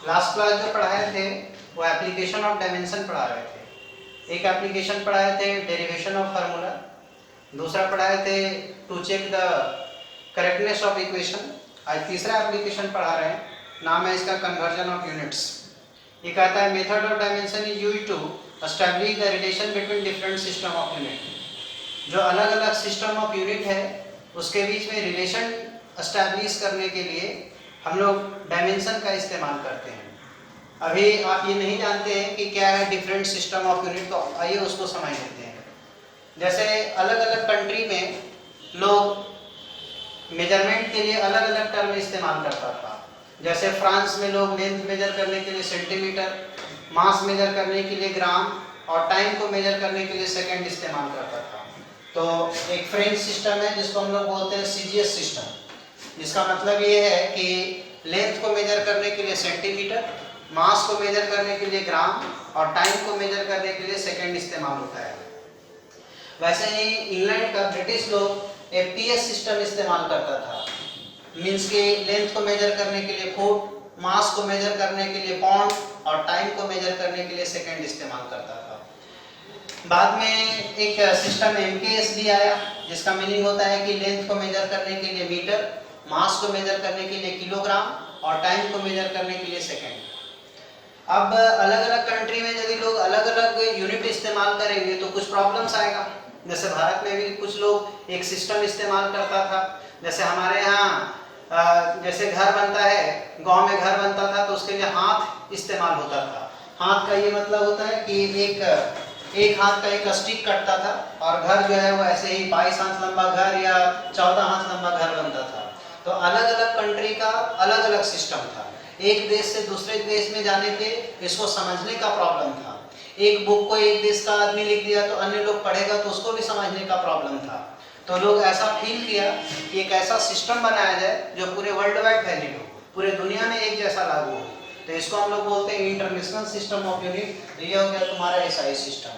Last class जो पढ़ाए थे वो एप्लीकेशन ऑफ डायमेंशन पढ़ा रहे थे। एक एप्लीकेशन पढ़ाए थे डेरिवेशन ऑफ फार्मूला, दूसरा पढ़ाए थे to check the correctness of equation. आज तीसरा एप्लीकेशन पढ़ा रहे हैं, नाम है इसका कन्वर्जन ऑफ यूनिट्स। ये कहता है method of dimension is used to establish the relation between different system of unit. जो अलग अलग सिस्टम ऑफ यूनिट है उसके बीच में रिलेशन एस्टैब्लिश करने के लिए हम लोग डायमेंशन का इस्तेमाल करते हैं। अभी आप ये नहीं जानते हैं कि क्या है डिफरेंट सिस्टम ऑफ यूनिट, तो आइए उसको समझ लेते हैं। जैसे अलग अलग कंट्री में लोग मेजरमेंट के लिए अलग अलग टर्म इस्तेमाल करता था। जैसे फ्रांस में लोग लेंथ मेजर करने के लिए सेंटीमीटर, मास मेजर करने के लिए ग्राम और टाइम को मेजर करने के लिए सेकंड इस्तेमाल करता था। तो एक फ्रेंच सिस्टम है जिसको हम लोग बोलते हैं सीजीएस सिस्टम, जिसका मतलब ये है कि लेंथ को मेजर करने के लिए सेंटीमीटर, मास को मेजर करने के लिए ग्राम और टाइम को मेजर करने के लिए सेकंड इस्तेमाल होता है। वैसे ही इंग्लैंड का ब्रिटिश लोग एफपीएस सिस्टम इस्तेमाल करता था, मीन्स के लेंथ को मेजर करने के लिए फुट, मास को मेजर करने के लिए पाउंड और टाइम को मेजर करने के लिए सेकंड इस्तेमाल करता था। बाद में एक सिस्टम एमकेएस भी आया, जिसका मीनिंग होता है कि लेंथ को मेजर करने के लिए मीटर, मास को मेजर करने के लिए किलोग्राम और टाइम को मेजर करने के लिए सेकंड। अब अलग अलग कंट्री में यदि लोग अलग अलग यूनिट इस्तेमाल करेंगे तो कुछ प्रॉब्लम्स आएगा। जैसे भारत में भी कुछ लोग एक सिस्टम इस्तेमाल करता था। जैसे हमारे यहाँ जैसे घर बनता है, गांव में घर बनता था तो उसके लिए हाथ इस्तेमाल होता था। हाथ का ये मतलब होता है कि एक हाथ का एक स्टिक कटता था और घर जो है वो ऐसे ही 22 हाथ लंबा घर या 14 हाथ लंबा घर बनता था। तो अलग अलग कंट्री का अलग अलग सिस्टम था। एक देश से दूसरे देश में जाने पे इसको समझने का प्रॉब्लम था। एक बुक को एक देश का आदमी लिख दिया तो अन्य लोग पढ़ेगा तो उसको भी समझने का प्रॉब्लम था। तो लोग ऐसा फील किया कि एक ऐसा सिस्टम बनाया जाए जो पूरे वर्ल्ड वाइड वैलिड हो, पूरे दुनिया में एक जैसा लागू हो। तो इसको हम लोग बोलते हैं इंटरनेशनल सिस्टम ऑफ यूनिट। तो ये हो गया तुम्हारा एसआई सिस्टम।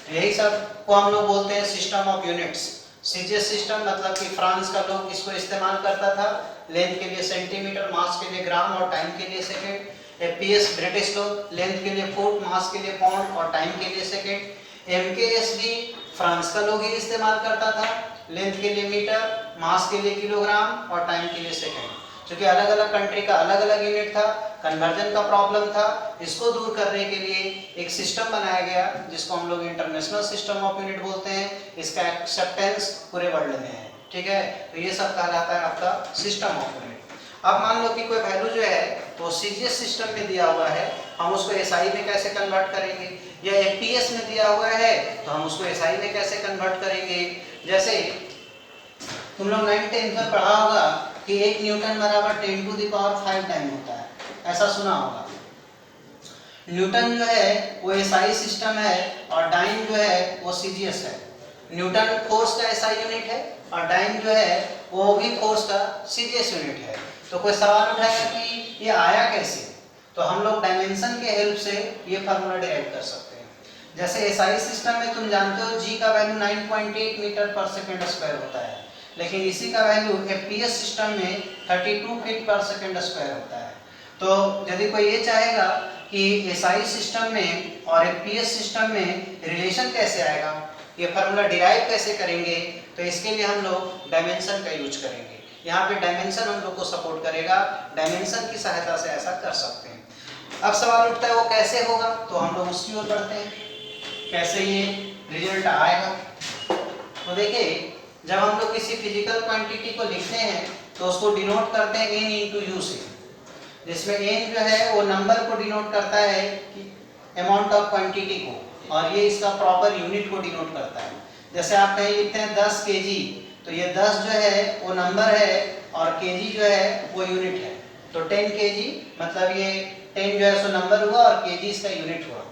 तो यही सब को हम लोग बोलते हैं system of units. CGS system मतलब कि फ्रांस का लोग इसको इस्तेमाल करता था, लेंथ के लिए सेंटीमीटर, मास के लिए ग्राम और टाइम के लिए सेकंड। एफपीएस ब्रिटिश लोग लेंथ के लिए फुट, मास के लिए पाउंड और टाइम के लिए सेकंड। एमकेएस भी फ्रांस का लोग ही इस्तेमाल करता था, लेंथ के लिए मीटर, मास के लिए किलोग्राम और टाइम के लिए सेकंड। क्योंकि अलग अलग कंट्री का अलग अलग यूनिट था, कन्वर्जन का प्रॉब्लम था, इसको दूर करने के लिए एक सिस्टम बनाया गया जिसको हम लोग इंटरनेशनल सिस्टम ऑफ यूनिट बोलते हैं। इसका एक्सेप्टेंस पूरे वर्ल्ड में है, ठीक है। तो ये सब कहलाता है आपका सिस्टम ऑफ यूनिट। अब मान लो कि कोई वैल्यू जो है वो सीजीएस सिस्टम में दिया हुआ है, हम उसको एसआई में कैसे कन्वर्ट करेंगे, या एफपीएस में दिया हुआ है तो हम उसको एसआई में कैसे कन्वर्ट करेंगे। जैसे तुम लोग 9th-10th में पढ़ा होगा कि 1 न्यूटन बराबर 10⁵ टाइम होता है, ऐसा सुना होगा। न्यूटन जो है वो एसआई सिस्टम है और डाइन जो है वो सीजीएस है। न्यूटन फोर्स का एसआई यूनिट है और डाइन जो है वो भी फोर्स का सीजीएस यूनिट है। तो कोई सवाल उठाएगा कि ये आया कैसे, तो हम लोग डायमेंशन के हेल्प से ये फार्मूला डिराइव कर सकते हैं। जैसे एसआई सिस्टम में तुम जानते हो जी का वैल्यू 9.8 मीटर पर सेकेंड स्क्वायर होता है, लेकिन इसी का वैल्यू एफपीएस सिस्टम में 32 फीट पर सेकेंड स्क्वायर होता है। तो यदि कोई ये चाहेगा कि एसआई सिस्टम में और एफपीएस सिस्टम में रिलेशन कैसे आएगा, ये फार्मूला डिराइव कैसे करेंगे, तो इसके लिए हम लोग डायमेंशन का यूज करेंगे। यहाँ पे डायमेंशन हम लोग को सपोर्ट करेगा, डायमेंशन की सहायता से ऐसा कर सकते हैं। अब सवाल उठता है वो कैसे होगा, तो हम लोग उसकी ओर बढ़ते हैं, कैसे ये रिजल्ट आएगा। तो देखिए, जब हम लोग किसी फिजिकल क्वांटिटी को लिखते हैं तो उसको डिनोट करते हैं n इंटू यू से, जिसमें n जो है वो नंबर को डिनोट करता है अमाउंट ऑफ क्वांटिटी को, और ये इसका प्रॉपर यूनिट को डिनोट करता है। जैसे आप कहीं लिखते हैं 10 kg, तो ये 10 जो है वो नंबर है और kg जो है वो यूनिट है। तो 10 kg मतलब ये 10 जो है सो नंबर हुआ और kg इसका यूनिट हुआ।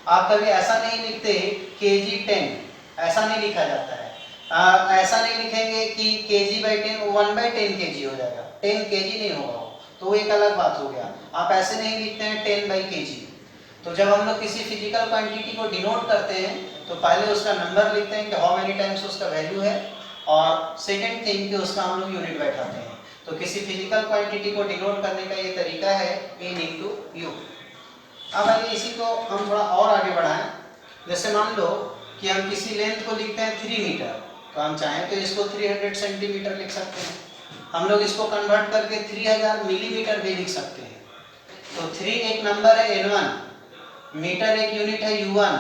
आप कभी ऐसा नहीं लिखते kg 10, ऐसा नहीं लिखा जाता है। ऐसा नहीं लिखेंगे कि kg/10 1/10 kg हो जाएगा, 10 kg नहीं होगा, तो वो एक अलग बात हो गया। आप ऐसे नहीं लिखते हैं 10/kg। तो जब हम लोग किसी फिजिकल क्वांटिटी को डिनोट करते हैं तो पहले उसका नंबर लिखते हैं कि हाउ मेनी टाइम्स उसका वैल्यू है, और सेकंड थिंग कि उसका हम लोग यूनिट बैठाते हैं। तो किसी फिजिकल क्वांटिटी को डिनोट करने का ये तरीका है n इंटू यू। अब आइए इसी को हम थोड़ा और आगे बढ़ाएं। जैसे मान लो कि हम किसी लेंथ को लिखते हैं 3 मीटर, तो हम चाहें तो इसको 300 सेंटीमीटर लिख सकते हैं। हम लोग इसको कन्वर्ट करके 3000 मिलीमीटर भी लिख सकते हैं। तो 3 एक नंबर है n1, मीटर एक यूनिट है u1,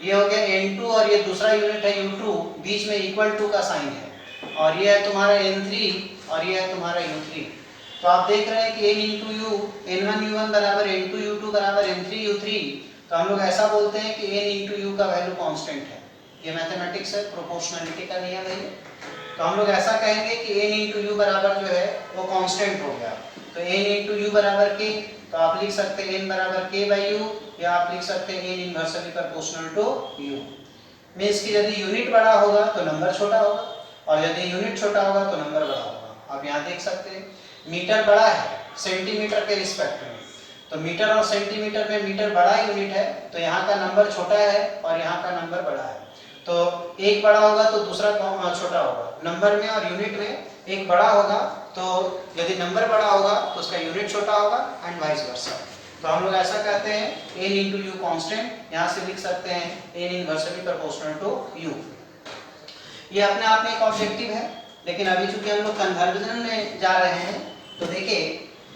ये हो गया n2 और ये दूसरा यूनिट है u2, बीच में इक्वल टू का साइन है, और ये है तुम्हारा n3 और ये है तुम्हारा u3। तो आप देख रहे हैं कि n into you, n1 u1 बराबर n2 u2 बराबर n3 u3। तो हम लोग ऐसा बोलते हैं कि n इंटू यू का वैल्यू कांस्टेंट है। ये मैथमेटिक्स है, प्रोपोर्शनलिटी का नियम है ये। तो हम लोग ऐसा कहेंगे कि n इंटू यू बराबर जो है वो कांस्टेंट हो गया। तो n इंटू यू बराबर k, तो आप लिख सकते हैं n बराबर k बाई यू, या आप लिख सकते हैं n inversely proportional to u। Means कि यदि यूनिट बड़ा होगा तो नंबर छोटा होगा, और यदि यूनिट छोटा होगा तो नंबर बड़ा होगा। आप यहाँ देख सकते हैं मीटर बड़ा है सेंटीमीटर के रिस्पेक्ट में, तो मीटर और सेंटीमीटर में मीटर बड़ा यूनिट है, तो यहाँ का नंबर छोटा है और यहाँ का नंबर बड़ा है। तो एक बड़ा होगा तो दूसरा छोटा होगा, नंबर में और यूनिट में एक बड़ा होगा, तो यदि नंबर बड़ा होगा तो उसका यूनिट छोटा होगा, एंड वाइस वर्सा। तो हम लोग ऐसा कहते हैं n इंटू यू कॉन्स्टेंट, यहाँ से लिख सकते हैं n inversely proportional to u। ये अपने आप में एक ऑब्जेक्टिव है, लेकिन अभी चूंकि हम लोग कन्वर्जन में जा रहे हैं, तो देखिए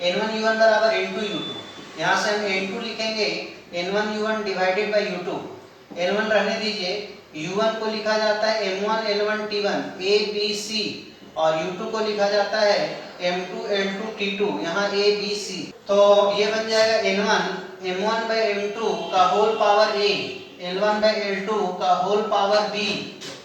n1 u1 बराबर n2 u2, यहाँ से हम n2 लिखेंगे n1 u1 divided by u2। n1 रहने दीजिए, u1 को लिखा जाता है m1 l1 t1 a b c, और u2 को लिखा जाता है m2 l2 t2, यहाँ a b c। तो ये बन जाएगा n1 m1 by m2 का whole power a, l1 by l2 का होल पावर b,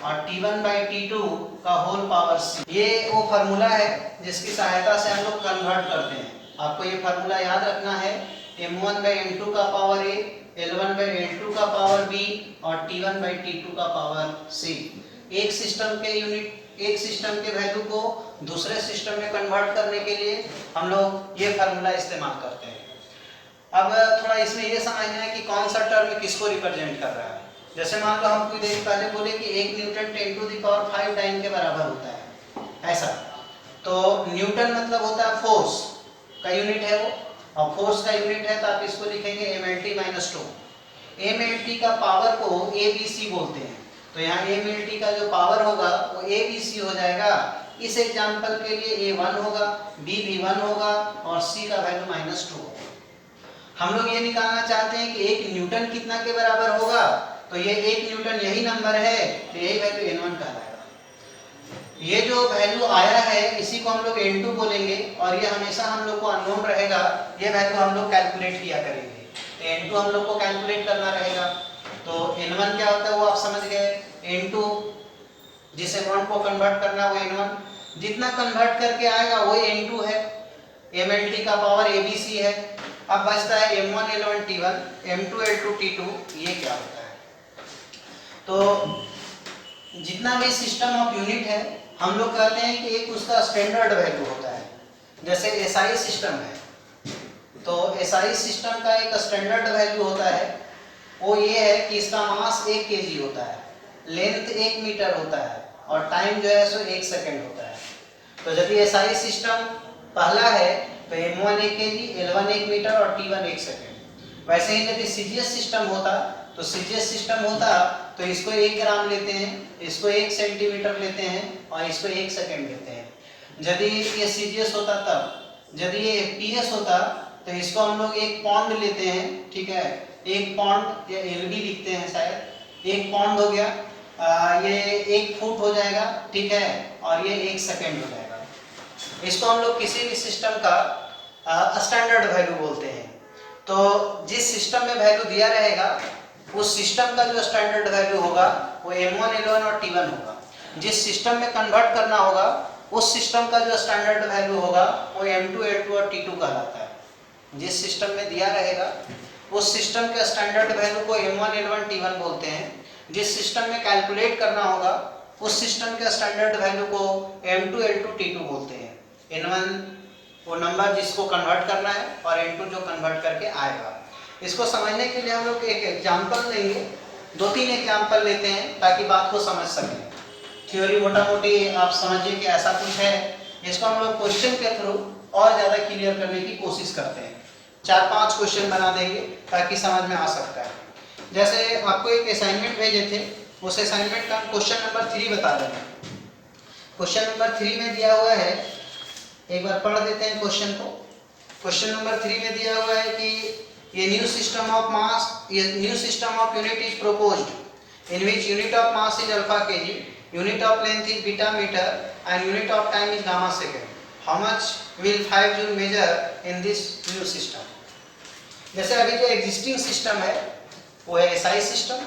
और t1 by t2 का होल पावर c। ये वो फार्मूला है जिसकी सहायता से हम लोग कन्वर्ट करते हैं। आपको ये फार्मूला याद रखना है, m1 by m2 का power a, l1 by l2 का पावर b, और t1 by t2 का पावर c। एक सिस्टम के यूनिट, एक सिस्टम के वैल्यू को दूसरे सिस्टम में कन्वर्ट करने के लिए हम लोग ये फार्मूला इस्तेमाल करते हैं। अब थोड़ा इसमें ये समझना है कि कौन सा टर्म किसको रिप्रेजेंट कर रहा है। जैसे मान लो हम कुछ देर पहले बोले कि 1 newton 10 to the power 5 time के बराबर होता है, ऐसा। तो न्यूटन मतलब होता है फोर्स का यूनिट है वो, और फोर्स का यूनिट है तो आप इसको लिखेंगे mlt-2। mlt का पावर को abc बोलते हैं, तो यहाँ mlt का जो पावर होगा वो abc हो जाएगा। इस एग्जांपल के लिए a 1 होगा, b भी 1 होगा, और c का वैल्यू -2 होगा। हम लोग ये निकालना चाहते हैं कि 1 न्यूटन कितना के बराबर होगा, तो ये 1 न्यूटन यही नंबर है, तो यही वैल्यू n1 कहलाएगा। ये जो वैल्यू आया है इसी को हम लोग n2 बोलेंगे, और ये हमेशा हम लोग को अननोन रहेगा, ये वैल्यू हम लोग कैलकुलेट किया करेंगे। तो n2 हम लोग को कैलकुलेट करना रहेगा। तो n1 क्या होता है वो आप समझ गए, n2 जिस अमाउंट को कन्वर्ट करना वो n1, जितना कन्वर्ट करके आएगा वो n2 है, mlt का पावर abc है। अब बचता है m1 l1 t1 m2 l2 t2, ये क्या होता है। तो जितना भी सिस्टम ऑफ यूनिट है हम लोग कहते हैं कि एक उसका स्टैंडर्ड वैल्यू होता है। जैसे SI सिस्टम है, तो SI सिस्टम का एक स्टैंडर्ड वैल्यू होता है, वो ये है कि इसका मास 1 kg होता है, लेंथ 1 मीटर होता है, और टाइम जो है सो 1 सेकेंड होता है। तो यदि SI सिस्टम पहला है तो m1 1 kg, l1 1 मीटर और t1 1 सेकेंड। वैसे ही यदि CGS सिस्टम होता तो CGS सिस्टम होता तो इसको 1 ग्राम लेते हैं, इसको 1 सेंटीमीटर लेते हैं, और इसको 1 सेकेंड लेते हैं। यदि ये CGS होता तब, यदि ये PS होता तो इसको हम लोग 1 पौंड लेते हैं, ठीक है, 1 पौंड या LB लिखते हैं शायद, 1 पौंड हो गया, ये 1 फुट हो जाएगा, ठीक है, और ये 1 सेकेंड हो जाएगा। इसको हम लोग किसी भी सिस्टम का स्टैंडर्ड वैल्यू बोलते हैं। तो जिस सिस्टम में वैल्यू दिया रहेगा उस सिस्टम का जो स्टैंडर्ड वैल्यू होगा वो m1 l1 और t1 होगा। जिस सिस्टम में कन्वर्ट करना होगा उस सिस्टम का जो स्टैंडर्ड वैल्यू होगा वो m2 l2 और t2 कहलाता है। जिस सिस्टम में दिया रहेगा उस सिस्टम के स्टैंडर्ड वैल्यू को m1 l1 t1 बोलते हैं। जिस सिस्टम में कैलकुलेट करना होगा उस सिस्टम के स्टैंडर्ड वैल्यू को m2 l2 t2 बोलते हैं। n1 वो नंबर जिसको कन्वर्ट करना है, और n2 जो कन्वर्ट करके आएगा। इसको समझने के लिए हम लोग एक एग्जाम्पल लेंगे, 2-3 एग्जाम्पल लेते हैं ताकि बात को समझ सकें। थ्योरी मोटा मोटी आप समझिए कि ऐसा कुछ है, इसको हम लोग क्वेश्चन के थ्रू और ज़्यादा क्लियर करने की कोशिश करते हैं। 4-5 क्वेश्चन बना देंगे ताकि समझ में आ सकता है। जैसे आपको एक असाइनमेंट भेजे थे, उस असाइनमेंट का क्वेश्चन नंबर 3 बता रहे हैं। क्वेश्चन नंबर 3 में दिया हुआ है, एक बार पढ़ देते हैं क्वेश्चन को। क्वेश्चन नंबर 3 में दिया हुआ है कि ये न्यू सिस्टम ऑफ मास, ये new system of unit is proposed in which unit of mass is alpha KG, unit of length is beta metre and unit of time is gamma second. How much will 5 joule measure in this new system. जैसे अभी जो existing system है वो है SI system,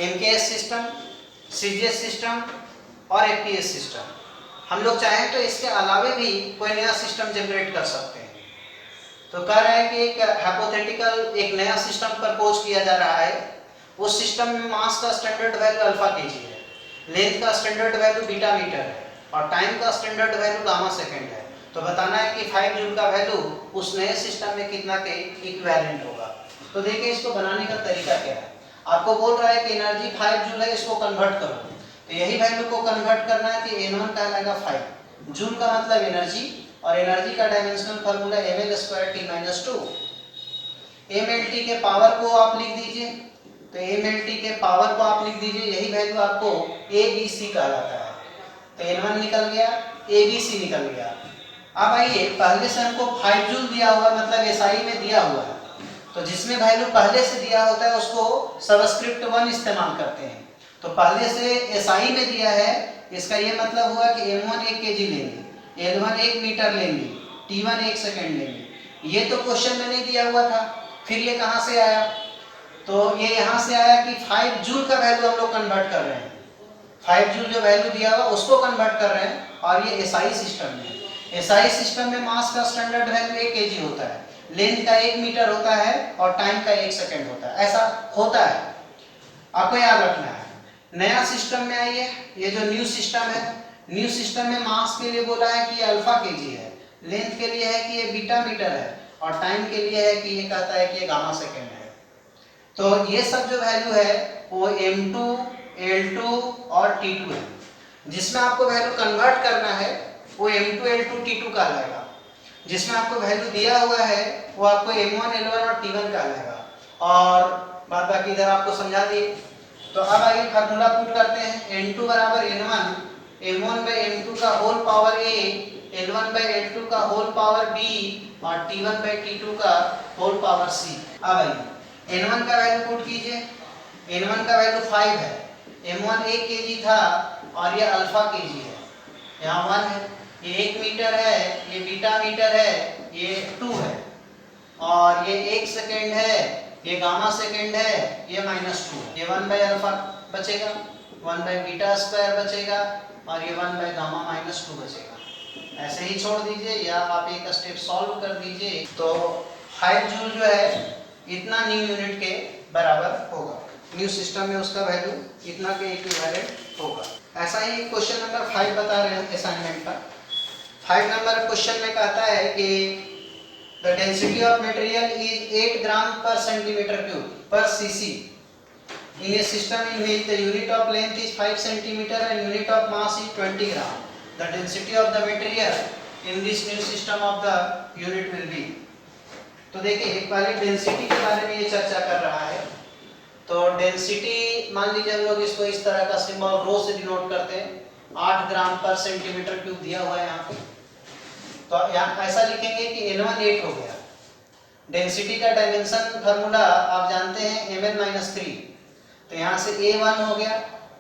MKS system, CGS system और APS system. हम लोग चाहें तो इसके अलावे भी कोई नया सिस्टम जनरेट कर सकते हैं। तो कह रहे हैं कि एक हाइपोथेटिकल एक नया सिस्टम प्रपोज किया जा रहा है। उस सिस्टम में मास का स्टैंडर्ड वैल्यू अल्फा केजी है, लेंथ का स्टैंडर्ड वैल्यू बीटा मीटर है और टाइम का स्टैंडर्ड वैल्यू गामा सेकेंड है। तो बताना है कि 5 जूल का वैल्यू उस नए सिस्टम में कितना के इक्विवेलेंट होगा। तो देखिए इसको बनाने का तरीका क्या है। आपको बोल रहा है कि एनर्जी 5 जूल है, इसको कन्वर्ट करो। तो यही वैल्यू को कन्वर्ट करना है कि N1 कहलाएगा 5। जूल का मतलब एनर्जी और एनर्जी का डायमेंशनल फार्मूला mL²T-2। mLT के पावर को आप लिख दीजिए, तो mLT के पावर को आप लिख दीजिए, यही वैल्यू आपको ABC कहलाता है। तो N1 निकल गया, ABC निकल गया। अब आइए, पहले से हमको 5 जूल दिया हुआ मतलब SI में दिया हुआ है, तो जिसमें वैल्यू पहले से दिया होता है उसको सबस्क्रिप्ट 1 इस्तेमाल करते हैं। तो पहले से SI में दिया है, इसका ये मतलब हुआ कि M1 1 kg लेंगे, L1 1 मीटर लेंगे, T1 1 सेकेंड लेंगे। ये तो क्वेश्चन में नहीं दिया हुआ था, फिर ये कहाँ से आया? तो ये यहाँ से आया कि 5 जूल का वैल्यू हम लोग कन्वर्ट कर रहे हैं। 5 जूल जो वैल्यू दिया हुआ उसको कन्वर्ट कर रहे हैं और ये SI सिस्टम में। SI सिस्टम में मास का स्टैंडर्ड वैल्यू 1 kg होता है, लेंथ का 1 मीटर होता है और टाइम का 1 सेकेंड होता है। ऐसा होता है, आपको याद रखना है। नया सिस्टम में आइए, ये जो न्यू सिस्टम है, न्यू सिस्टम में मास के लिए बोला है कि अल्फा केजी है, लेंथ के लिए है कि ये बीटा मीटर है और टाइम के लिए है कि ये कहता है कि ये गामा सेकेंड है। तो ये सब जो वैल्यू है वो M2, L2 और T2 है। जिसमें आपको वैल्यू कन्वर्ट करना है वो M2, L2, T2 कहलाएगा। जिसमें आपको वैल्यू दिया हुआ है वो आपको M1, L1 और T1 कहलाएगा। और बात बाकी इधर आपको समझा दिए। तो अब आइए फार्मूला पुट करते हैं। N2 बराबर N1, M1/M2 का होल पावर A, L1/L2 का होल पावर B और T1/T2 का होल पावर C। अब आइए N1 का वैल्यू पुट कीजिए। N1 का वैल्यू 5 है, M1 1 kg था और ये अल्फा केजी है, यहाँ 1 है, ये 1 मीटर है, ये बीटा मीटर है, ये 2 है और ये 1 सेकेंड है, ये गामा सेकेंड है, ये -2 है। ये 1/अल्फा बचेगा, 1/बीटा² बचेगा और ये 1/गामा -2 बचेगा। ऐसे ही छोड़ दीजिए या आप एक स्टेप सॉल्व कर दीजिए। तो 5 जूल जो है इतना न्यू यूनिट के बराबर होगा। न्यू सिस्टम में उसका वैल्यू इतना के इक्विवेलेंट होगा। ऐसा ही क्वेश्चन नंबर 5 बता रहे हैं असाइनमेंट का। 5 नंबर क्वेश्चन में कहता है कि the density of material is 8 gram per centimeter cube per cc in a system in which the unit of length is 5 centimeter and unit of mass is 20 gram. The density of the material in this new system of the unit will be। तो देखिए एक पहले density के बारे में ये चर्चा कर रहा है। तो डेंसिटी मान लीजिए हम लोग इसको इस तरह का सिंबल रो से डिनोट करते हैं। 8 ग्राम पर सेंटीमीटर क्यूब दिया हुआ है यहाँ पे, तो यहाँ ऐसा लिखेंगे कि N1 8 हो गया। डेंसिटी का डायमेंशन फार्मूला आप जानते हैं ml-3, तो यहाँ से A1 हो गया,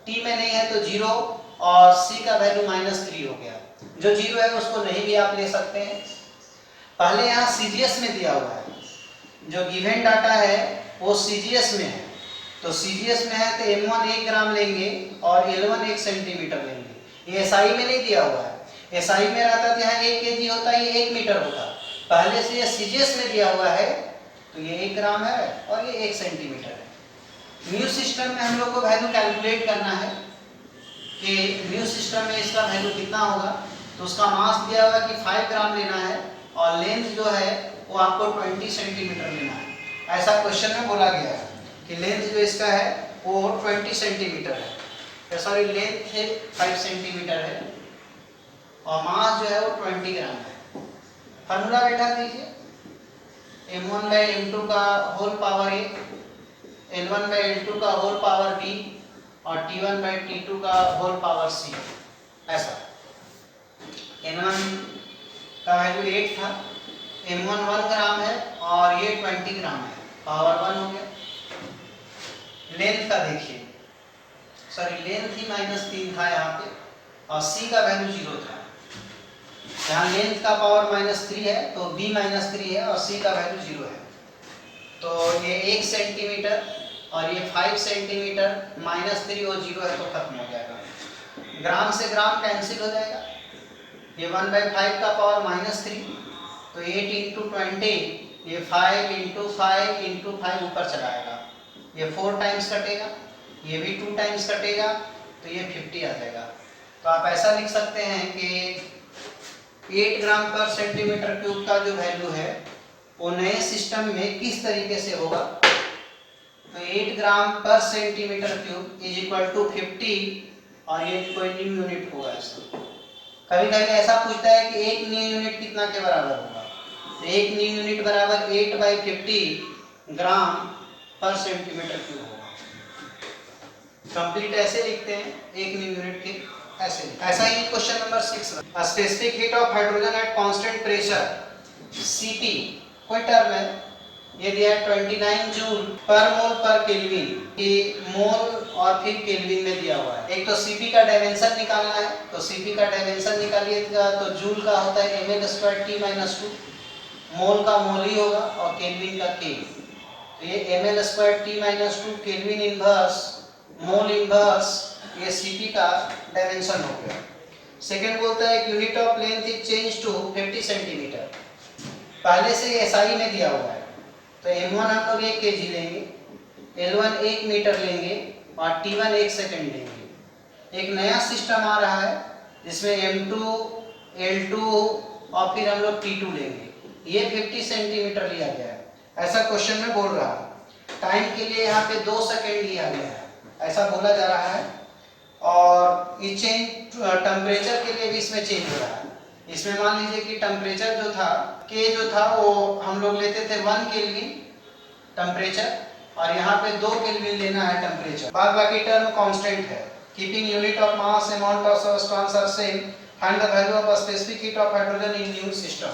T में नहीं है तो 0 और C का वैल्यू -3 हो गया। जो 0 है उसको नहीं भी आप ले सकते हैं। पहले यहाँ CGS में दिया हुआ है, जो गिवन डाटा है वो CGS में है, तो CGS में है तो M1 1 ग्राम लेंगे और L1 1 सेंटीमीटर लेंगे। ये SI में नहीं दिया हुआ है, SI में रहता तो यहाँ 1 kg होता, ये 1 मीटर होता। पहले से ये CGS में दिया हुआ है तो ये 1 ग्राम है और ये 1 सेंटीमीटर है। न्यू सिस्टम में हम लोग को वैल्यू कैलकुलेट करना है कि न्यू सिस्टम में इसका वैल्यू कितना होगा। तो उसका मास दिया हुआ कि 5 ग्राम लेना है और लेंथ जो है वो आपको 20 सेंटीमीटर लेना है। ऐसा क्वेश्चन में बोला गया है कि लेंथ जो इसका है वो 20 सेंटीमीटर है, सॉरी लेंथ है 5 सेंटीमीटर है और मास जो है वो 20 ग्राम है। फार्मूला बैठा दीजिए, m1/m2 का होल पावर a, l1/l2 का होल पावर b और t1/t2 का होल पावर c। ऐसा n1 का वैल्यू 8 था, m1 1 ग्राम है और ये 20 ग्राम है, पावर 1 हो गया। लेंथ का देखिए, सॉरी लेंथ ही -3 था यहाँ पे और c का वैल्यू 0 था। यहाँ लेंथ का पावर -3 है तो b -3 है और c का वैल्यू 0 है। तो ये 1 सेंटीमीटर और ये 5 सेंटीमीटर, -3 और 0 है तो खत्म हो जाएगा। ग्राम से ग्राम कैंसिल हो जाएगा। ये 1/5 का पावर -3 तो 8 × 20, ये 5 × 5 × 5 ऊपर चलाएगा, ये 4 टाइम्स कटेगा, ये भी 2 टाइम्स कटेगा तो ये 50 आ जाएगा। तो आप ऐसा लिख सकते हैं कि 8 ग्राम पर सेंटीमीटर क्यूब का जो वैल्यू है वो नए सिस्टम में किस तरीके से होगा। तो 8 ग्राम पर centimetre cube is equal to 50 और ये कोई न्यू यूनिट होगा इसका। कभी कभी ऐसा पूछता है कि एक न्यू यूनिट कितना के बराबर होगा, तो एक न्यू यूनिट बराबर 8/50 ग्राम पर सेंटीमीटर क्यूब होगा। कंप्लीट ऐसे लिखते हैं, एक न्यू यूनिट के ऐसा ही question number 6, specific heat of hydrogen at constant pressure Cp कोई टर्म है, ये दिया है 29 जूल पर मोल पर केल्विन, ये मोल और फिर केल्विन में दिया हुआ है। एक तो Cp का डायमेंशन निकालना है, तो Cp का डायमेंशन निकालिएगा तो जूल का होता है ml²T-2, मोल का मोल ही होगा और केल्विन का K, तो ये ml²T-2 kelvin inverse mole inverse, ये Cp का डायमेंशन हो गया। सेकंड बोलता है unit of length is change to 50 centimetre, पहले से SI में दिया हुआ है तो m1 हम लोग 1 kg लेंगे, l1 1 मीटर लेंगे और t1 1 सेकंड लेंगे। एक नया सिस्टम आ रहा है जिसमें m2 l2 और फिर हम लोग t2 लेंगे, ये 50 सेंटीमीटर लिया गया है। ऐसा क्वेश्चन में बोल रहा है। टाइम के लिए यहाँ पे 2 सेकंड लिया गया है, ऐसा बोला जा रहा है। और ये चेंज टेम्परेचर के लिए भी इसमें चेंज हो रहा है। इसमें मान लीजिए कि टेम्परेचर जो था K जो था वो हम लोग लेते थे 1 केल्विन टेम्परेचर और यहाँ पे 2 केल्विन लेना है टेम्परेचर। बाद बाकी टर्म कांस्टेंट है। Keeping unit of mass amount of substance are same, find the value of specific heat of hydrogen in new system.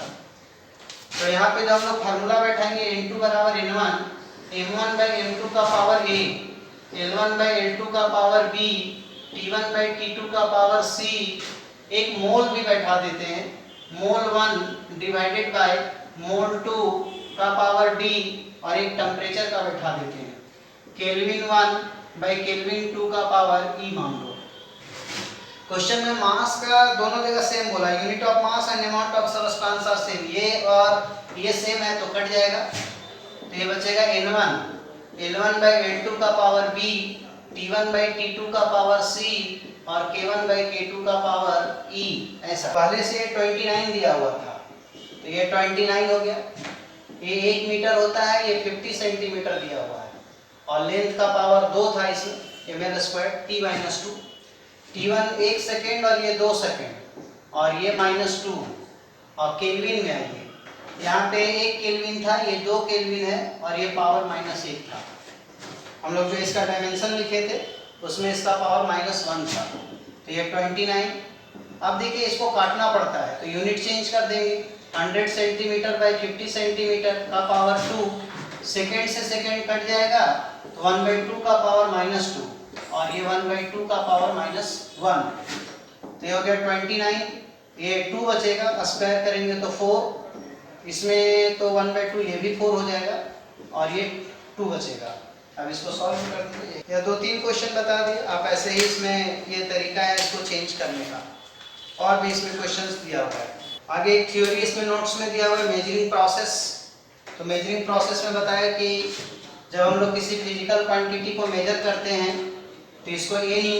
तो यहाँ पे जब हम लोग फार्मूला बैठाएंगे N2 बराबर N1, m1/m2 का पावर a, l1/l2 का पावर b, t1/t2 का पावर c, एक मोल भी बैठा देते हैं, मोल 1 डिवाइडेड बाय मोल 2 का पावर d और एक टेम्परेचर का बैठा देते हैं, केल्विन 1/केल्विन 2 का पावर e मान लो। क्वेश्चन में मास का दोनों जगह सेम बोला, unit of mass and amount of substance are same, ये और ये सेम है तो कट जाएगा, तो ये बचेगा n1, l1/l2 का पावर b, t1/t2 का पावर c और k1/k2 का पावर e। ऐसा पहले से 29 दिया हुआ था तो ये 29 हो गया, ये 1 मीटर होता है, ये 50 सेंटीमीटर दिया हुआ है और लेंथ का पावर 2 था इसमें ml²T-2, T1 1 सेकेंड और ये 2 सेकेंड और ये -2 और केल्विन में आइए, यहाँ पे 1 केल्विन था, ये 2 केल्विन है और ये पावर -1 था। हम लोग जो इसका डायमेंशन लिखे थे उसमें इसका पावर -1 था, तो ये 29। अब देखिए इसको काटना पड़ता है तो यूनिट चेंज कर देंगे, 100 सेंटीमीटर बाई 50 सेंटीमीटर का पावर 2, सेकेंड से सेकेंड कट जाएगा तो 1/2 का पावर -2 और ये 1/2 का पावर -1, तो ये हो गया 29। ये 2 बचेगा, स्क्वायर करेंगे तो 4, इसमें तो 1/2 ये भी 4 हो जाएगा और ये 2 बचेगा। अब इसको सॉल्व कर दीजिए, या 2-3 क्वेश्चन बता दिए आप, ऐसे ही इसमें ये तरीका है इसको चेंज करने का, और भी इसमें क्वेश्चंस दिया हुआ है। आगे एक थ्योरी इसमें नोट्स में दिया हुआ है, मेजरिंग प्रोसेस। तो मेजरिंग प्रोसेस में बताया कि जब हम लोग किसी फिजिकल क्वांटिटी को मेजर करते हैं तो इसको n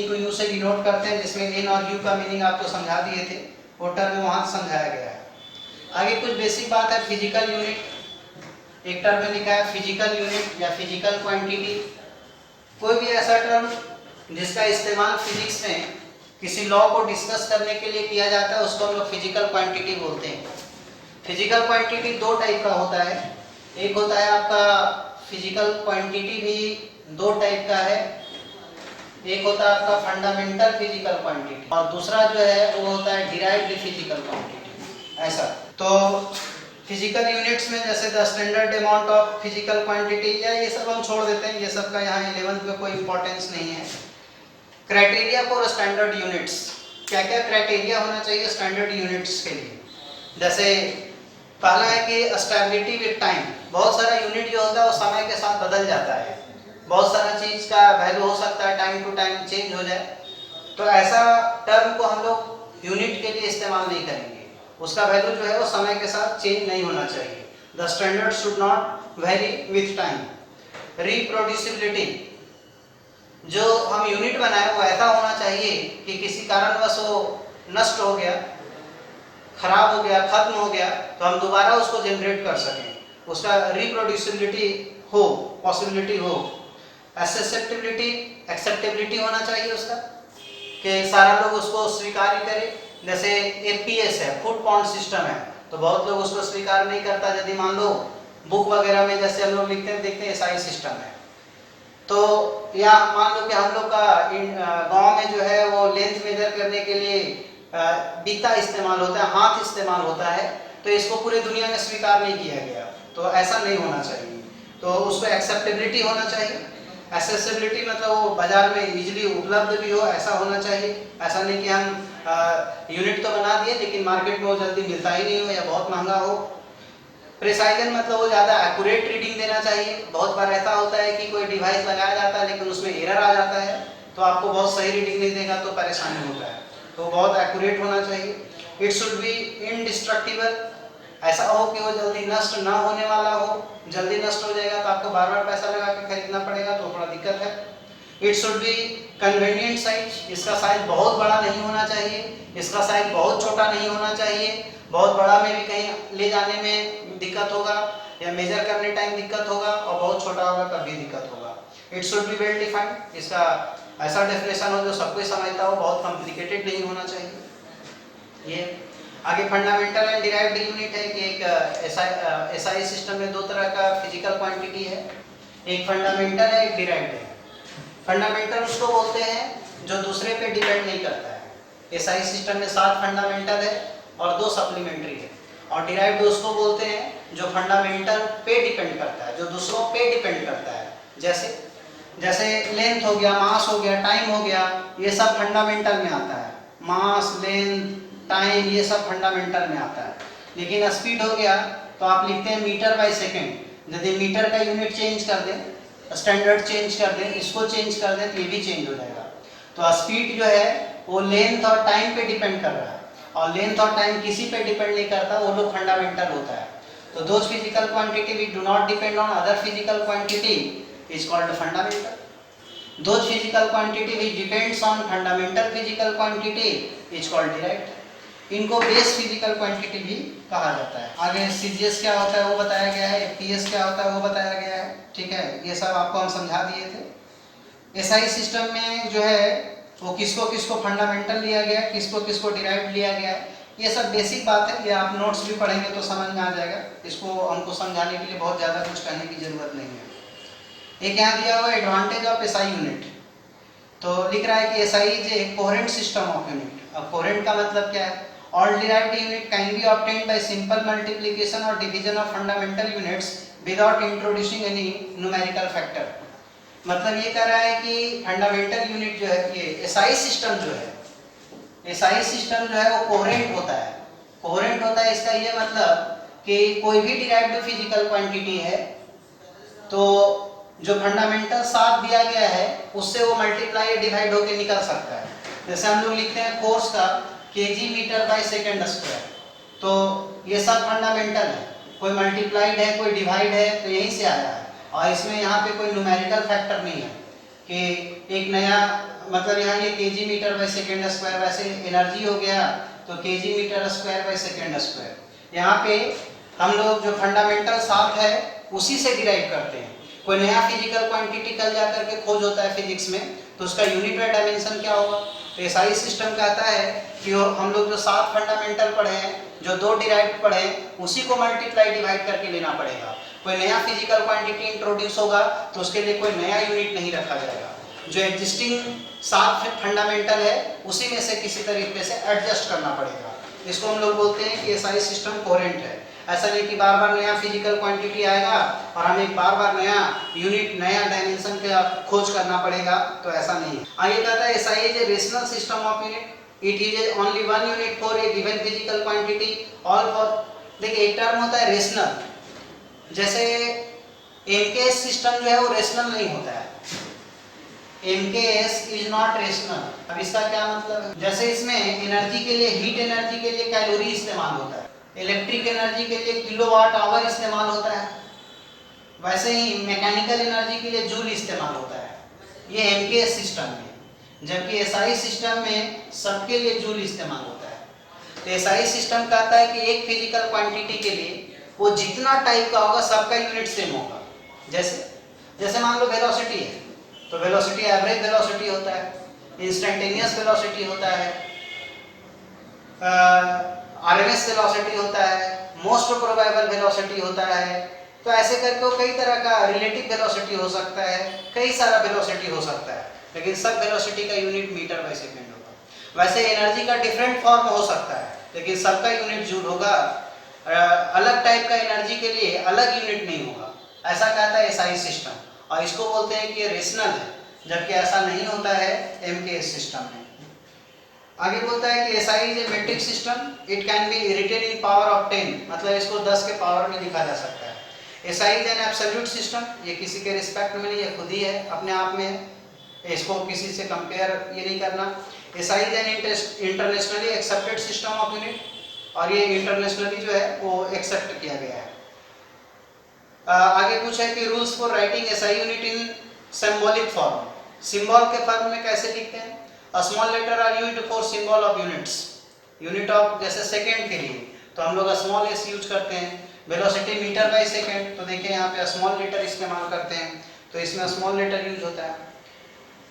× u से डिनोट करते हैं, जिसमें n और u का मीनिंग आपको समझा दिए थे, वो टर्म वहाँ समझाया गया है। आगे कुछ बेसिक बात है, फिजिकल यूनिट, एक टर्म में लिखा है फिजिकल यूनिट या फिजिकल क्वांटिटी। कोई भी ऐसा टर्म जिसका इस्तेमाल फिजिक्स में किसी लॉ को डिस्कस करने के लिए किया जाता है, उसको हम लोग फिजिकल क्वांटिटी बोलते हैं। फिजिकल क्वांटिटी दो टाइप का होता है। एक होता है आपका फिजिकल क्वांटिटी भी दो टाइप का है, एक होता है आपका फंडामेंटल फिजिकल क्वांटिटी और दूसरा जो है वो होता है डिराइव्ड फिजिकल क्वांटिटी। ऐसा तो फिजिकल यूनिट्स में जैसे the standard amount of physical quantity, या ये सब हम छोड़ देते हैं, ये सब का यहाँ 11th में कोई इंपॉर्टेंस नहीं है। क्राइटेरिया फॉर स्टैंडर्ड यूनिट्स, क्या क्या क्राइटेरिया होना चाहिए स्टैंडर्ड यूनिट्स के लिए। जैसे पहला है कि स्टेबिलिटी विद टाइम। बहुत सारा यूनिट जो होता है वो समय के साथ बदल जाता है, बहुत सारा चीज़ का वैल्यू हो सकता है टाइम टू टाइम चेंज हो जाए, तो ऐसा टर्म को हम लोग यूनिट के लिए इस्तेमाल नहीं करेंगे। उसका वैल्यू जो है वो समय के साथ चेंज नहीं होना चाहिए। The standard should not very with time. Reproducibility, जो हम यूनिट बनाए वो ऐसा होना चाहिए कि किसी कारणवश वो नष्ट हो गया, खराब हो गया, खत्म हो गया, तो हम दोबारा उसको जनरेट कर सकें, उसका रिप्रोड्यूसिबिलिटी हो, पॉसिबिलिटी हो। एक्सेप्टेबिलिटी, एक्सेप्टेबिलिटी होना चाहिए उसका, कि सारा लोग उसको स्वीकार करें। जैसे एपीएस है, फूड पॉन्ड सिस्टम है, तो बहुत लोग उसको स्वीकार नहीं करता। यदि मान लो बुक वगैरह में जैसे हम लोग लिखते हैं, देखते हैं एसआई सिस्टम है, तो या मान लो कि हम लोग का गांव में जो है वो लेंथ मेजर करने के लिए बीता इस्तेमाल होता है, हाथ इस्तेमाल होता है, तो इसको पूरे दुनिया में स्वीकार नहीं किया गया, तो ऐसा नहीं होना चाहिए। तो उसको एक्सेप्टेबिलिटी होना चाहिए। एक्सेसिबिलिटी मतलब वो बाजार में इजीली उपलब्ध भी हो, ऐसा होना चाहिए। ऐसा नहीं कि हम यूनिट तो बना दिए लेकिन मार्केट में वो जल्दी मिलता ही नहीं हो या बहुत महंगा हो। प्रिसाइजन मतलब वो ज़्यादा एक्यूरेट रीडिंग देना चाहिए। बहुत बार ऐसा होता है कि कोई डिवाइस लगाया जाता है लेकिन उसमें एरर आ जाता है, तो आपको बहुत सही रीडिंग नहीं देगा तो परेशानी होता है, तो बहुत एक्यूरेट होना चाहिए। इट शुड बी इनडिस्ट्रक्टिबल, ऐसा हो कि वो जल्दी नष्ट ना होने वाला हो। जल्दी नष्ट हो जाएगा तो आपको बार बार पैसा लगा के खरीदना पड़ेगा, तो थोड़ा दिक्कत है। It should be convenient size, इसका साइज बहुत बड़ा नहीं होना चाहिए, इसका साइज बहुत छोटा नहीं होना चाहिए। बहुत बड़ा में भी कहीं ले जाने में दिक्कत होगा या मेजर करने टाइम दिक्कत होगा, और बहुत छोटा होगा तब भी दिक्कत होगा। It should be well defined, इसका ऐसा डेफिनेशन हो जो सबको समझता हो, बहुत कॉम्प्लिकेटेड नहीं होना चाहिए। ये आगे फंडामेंटल एंड डिराइव्ड यूनिट है कि एक एसआई सिस्टम में दो तरह का फिजिकल क्वांटिटी है, एक फंडामेंटल है, एक डिराइव्ड है। फंडामेंटल उसको बोलते हैं जो दूसरे पे डिपेंड नहीं करता है। एसआई सिस्टम में 7 फंडामेंटल है और 2 सप्लीमेंट्री है। और डिराइव्ड उसको बोलते हैं जो फंडामेंटल पे डिपेंड करता है, जो दूसरों पे डिपेंड करता है। जैसे लेंथ हो गया, मास हो गया, टाइम हो गया, ये सब फंडामेंटल में आता है। मास, लेंथ, टाइम, ये सब फंडामेंटल में आता है। लेकिन स्पीड हो गया तो आप लिखते हैं मीटर बाय सेकेंड। यदि मीटर का यूनिट चेंज कर दें, स्टैंडर्ड चेंज कर दें, इसको चेंज कर दें, तो ये भी चेंज हो जाएगा। तो स्पीड जो है वो लेंथ और टाइम पे डिपेंड कर रहा है, और लेंथ और टाइम किसी पे डिपेंड नहीं करता, वो लोग फंडामेंटल होता है। तो those physical quantity we do not depend on other physical quantity is called fundamental. Those physical quantity which depends on fundamental physical quantity is called derived. इनको बेस फिजिकल क्वांटिटी भी कहा जाता है। आगे सीजीएस क्या होता है वो बताया गया है, एपीएस क्या होता है वो बताया गया है, ठीक है, ये सब आपको हम समझा दिए थे। एसआई सिस्टम में जो है वो किसको किसको फंडामेंटल लिया गया, किसको किसको डिराइव्ड लिया गया है, ये सब बेसिक बात है। ये आप नोट्स भी पढ़ेंगे तो समझ में आ जाएगा, इसको हमको समझाने के लिए बहुत ज़्यादा कुछ कहने की ज़रूरत नहीं है। एक यहाँ दिया हुआ एडवांटेज ऑफ एसआई यूनिट, तो लिख रहा है कि SI is A coherent system of unit. अब कोहेरेंट का मतलब क्या है? All derived unit can be obtained by simple multiplication or division of fundamental units without introducing any numerical factor। मतलब ये कह रहा है कि फंडामेंटल यूनिट जो है, ये एसआई सिस्टम जो है, एसआई सिस्टम जो है वो कोहेरेंट होता है। कोहेरेंट होता है इसका ये मतलब कि कोई भी डिराइव्ड फिजिकल क्वांटिटी है तो जो फंडामेंटल 7 दिया गया है उससे वो मल्टीप्लाई या डिवाइड होकर निकल सकता है। जैसे हम लोग लिखते हैं फोर्स का KG metre by second square, तो ये सब फंडामेंटल है, कोई मल्टीप्लाइड है, कोई डिवाइड है, तो यहीं से आया है। और इसमें यहाँ पे कोई न्यूमेरिकल फैक्टर नहीं है कि एक नया, मतलब यहाँ ये KG metre by second square, वैसे एनर्जी हो गया तो KG metre square by second square. यहाँ पे हम लोग जो फंडामेंटल 7 है उसी से डिराइव करते हैं। कोई नया फिजिकल क्वांटिटी कल जा करके खोज होता है फिजिक्स में, तो उसका यूनिट बाय डायमेंशन क्या होगा? तो एसआई सिस्टम कहता है कि हम लोग जो 7 फंडामेंटल पढ़े हैं, जो 2 डिराइव्ड पढ़े हैं, उसी को मल्टीप्लाई डिवाइड करके लेना पड़ेगा। कोई नया फिजिकल क्वांटिटी इंट्रोड्यूस होगा तो उसके लिए कोई नया यूनिट नहीं रखा जाएगा। जो एग्जिस्टिंग 7 फंडामेंटल है उसी में से किसी तरीके से एडजस्ट करना पड़ेगा। इसको हम लोग बोलते हैं कि एसआई सिस्टम कोहेरेंट है। ऐसा नहीं कि बार बार नया फिजिकल क्वांटिटी आएगा और हमें बार बार नया यूनिट, नया डायमेंशन का खोज करना पड़ेगा, तो ऐसा नहीं है। आगे कहता है SI is a rational system of unit, it is only one unit for a given physical quantity all for. देखिए एक टर्म होता है रेशनल, जैसे एमकेएस सिस्टम जो है वो रेशनल नहीं होता है, MKS इज नॉट रेशनल। अब इसका क्या मतलब है? जैसे इसमें एनर्जी के लिए, हीट एनर्जी के लिए कैलोरी इस्तेमाल होता है, इलेक्ट्रिक एनर्जी के लिए किलोवाट आवर इस्तेमाल होता है, वैसे ही मैकेनिकल एनर्जी के लिए जूल इस्तेमाल होता है, ये MKS सिस्टम में। जबकि SI सिस्टम में सबके लिए जूल इस्तेमाल होता है। तो SI सिस्टम कहता है कि एक फिजिकल क्वांटिटी के लिए वो जितना टाइप का होगा सबका यूनिट सेम होगा। जैसे मान लो वेलोसिटी है, तो वेलोसिटी एवरेज वेलोसिटी होता है, इंस्टेंटेनियस वेलोसिटी होता है, आरएमएस वेलोसिटी होता है, मोस्ट प्रोबेबल वेलोसिटी होता है। तो ऐसे करके कई तरह का रिलेटिव वेलोसिटी हो सकता है, कई सारा वेलोसिटी हो सकता है, लेकिन सब वेलोसिटी का यूनिट मीटर बाय सेकंड होगा। वैसे एनर्जी का डिफरेंट फॉर्म हो सकता है, लेकिन सबका यूनिट जूल होगा। अलग टाइप का एनर्जी के लिए अलग यूनिट नहीं होगा, ऐसा कहता है एसआई सिस्टम। और इसको बोलते हैं कि ये रेशनल है, जबकि ऐसा नहीं होता है एमकेएस सिस्टम में। आगे बोलता है कि SI is a metric system, it can be written in power of 10, मतलब इसको 10 के पावर में लिखा जा सकता है। SI is an absolute system, ये किसी के रिस्पेक्ट में नहीं, ये खुद ही है अपने आप में, इसको किसी से कंपेयर ये नहीं करना। SI is an internationally accepted system of unit, और ये इंटरनेशनली जो है वो एक्सेप्ट किया गया है। आगे पूछा है कि rules for writing SI unit in symbolic form, symbol के फॉर्म में कैसे लिखते हैं? Small letter are used for symbol of units, unit of जैसे सेकंड के लिए तो हम लोग स्मॉल एस यूज करते हैं। वेलोसिटी मीटर बाय सेकंड, तो देखिए यहाँ पे स्मॉल लेटर इस्तेमाल करते हैं, तो इसमें स्मॉल लेटर यूज होता है।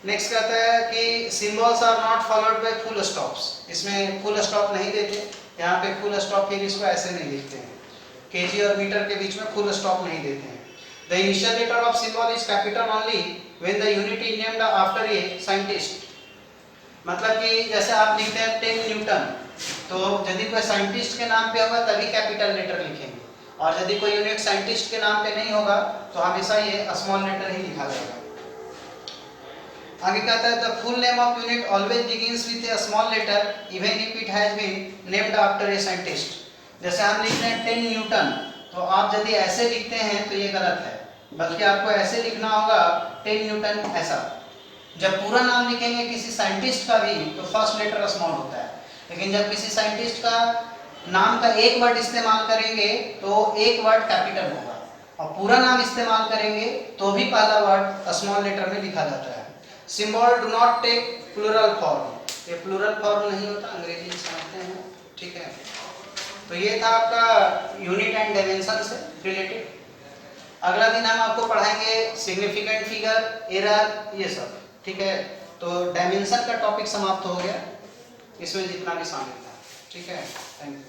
नेक्स्ट कहता है कि symbols are not followed by full stops, इसमें फुल स्टॉप नहीं देते, यहाँ पे फुल स्टॉप फिर इसको ऐसे नहीं लिखते हैं, केजी और मीटर के बीच में फुल स्टॉप नहीं देते हैं। The initial letter of symbol is capital only when the unit is named after a scientist, मतलब कि जैसे आप लिखते हैं 10 न्यूटन, तो यदि कोई साइंटिस्ट के नाम पे होगा तभी कैपिटल लेटर लिखेंगे, और यदि कोई यूनिट साइंटिस्ट के नाम पे नहीं होगा तो हमेशा ये स्मॉल लेटर ही लिखा जाएगा। आगे कहता है the full name of unit always begins with a small letter even if it has been named after a scientist. जैसे हम लिखते हैं 10 न्यूटन, तो आप यदि ऐसे लिखते हैं तो ये गलत है, बल्कि आपको ऐसे लिखना होगा 10 न्यूटन ऐसा। जब पूरा नाम लिखेंगे किसी साइंटिस्ट का भी तो फर्स्ट लेटर स्मॉल होता है, लेकिन जब किसी साइंटिस्ट का नाम का एक वर्ड इस्तेमाल करेंगे तो एक वर्ड कैपिटल होगा, और पूरा नाम इस्तेमाल करेंगे तो भी पहला वर्ड स्मॉल लेटर में लिखा जाता है। Symbol do not take plural form, ये प्लूरल फॉर्म नहीं होता, अंग्रेजी में समझते हैं, ठीक है। तो ये था आपका यूनिट एंड डायमेंशन से रिलेटेड। अगला दिन हम आपको पढ़ाएंगे सिग्निफिकेंट फिगर, एरर, ये सब, ठीक है। तो डायमेंशन का टॉपिक समाप्त हो गया, इसमें जितना भी शामिल था, ठीक है। Thank you.